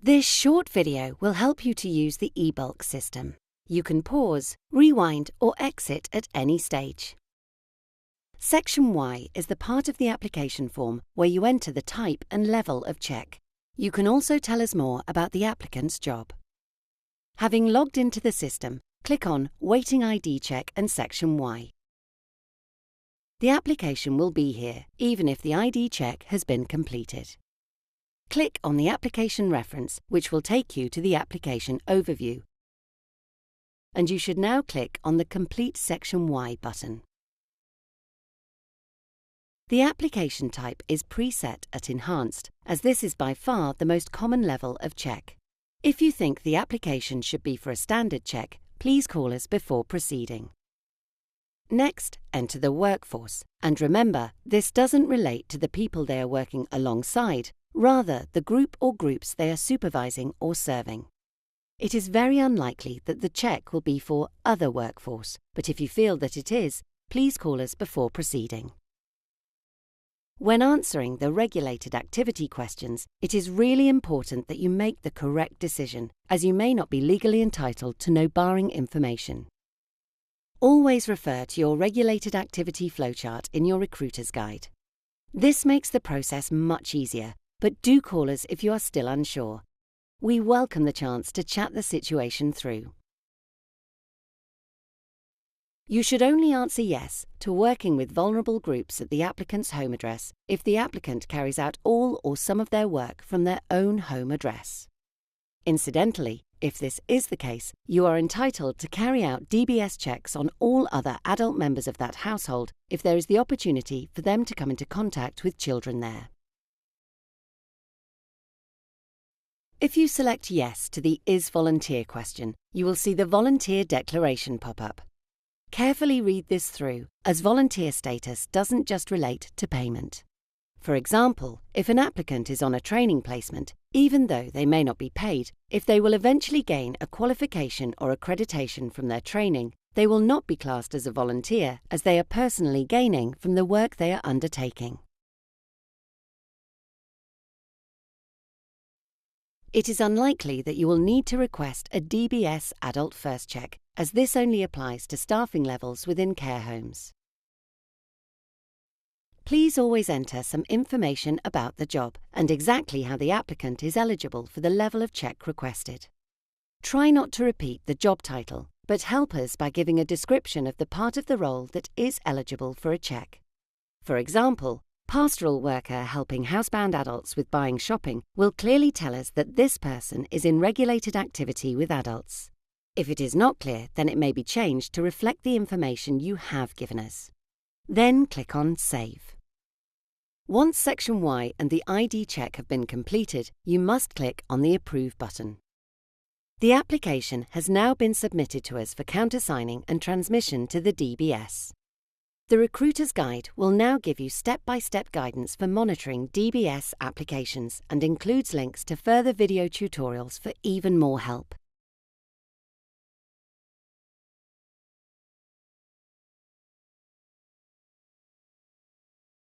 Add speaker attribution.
Speaker 1: This short video will help you to use the eBulk system. You can pause, rewind, or exit at any stage. Section Y is the part of the application form where you enter the type and level of check. You can also tell us more about the applicant's job. Having logged into the system, click on Waiting ID Check and Section Y. The application will be here, even if the ID check has been completed. Click on the application reference, which will take you to the application overview. And you should now click on the Complete Section Y button. The application type is preset at Enhanced, as this is by far the most common level of check. If you think the application should be for a standard check, please call us before proceeding. Next, enter the workforce, and remember, this doesn't relate to the people they are working alongside, rather the group or groups they are supervising or serving. It is very unlikely that the check will be for other workforce, but if you feel that it is, please call us before proceeding. When answering the regulated activity questions, it is really important that you make the correct decision, as you may not be legally entitled to know barring information. Always refer to your regulated activity flowchart in your recruiter's guide. This makes the process much easier, but do call us if you are still unsure. We welcome the chance to chat the situation through. You should only answer yes to working with vulnerable groups at the applicant's home address if the applicant carries out all or some of their work from their own home address. Incidentally, if this is the case, you are entitled to carry out DBS checks on all other adult members of that household if there is the opportunity for them to come into contact with children there. If you select yes to the Is Volunteer question, you will see the Volunteer Declaration pop up. Carefully read this through, as volunteer status doesn't just relate to payment. For example, if an applicant is on a training placement, even though they may not be paid, if they will eventually gain a qualification or accreditation from their training, they will not be classed as a volunteer, as they are personally gaining from the work they are undertaking. It is unlikely that you will need to request a DBS Adult First Check, as this only applies to staffing levels within care homes. Please always enter some information about the job and exactly how the applicant is eligible for the level of check requested. Try not to repeat the job title, but help us by giving a description of the part of the role that is eligible for a check. For example, pastoral worker helping housebound adults with buying shopping will clearly tell us that this person is in regulated activity with adults. If it is not clear, then it may be changed to reflect the information you have given us. Then click on Save. Once Section Y and the ID check have been completed, you must click on the Approve button. The application has now been submitted to us for countersigning and transmission to the DBS. The Recruiter's Guide will now give you step-by-step guidance for monitoring DBS applications and includes links to further video tutorials for even more help.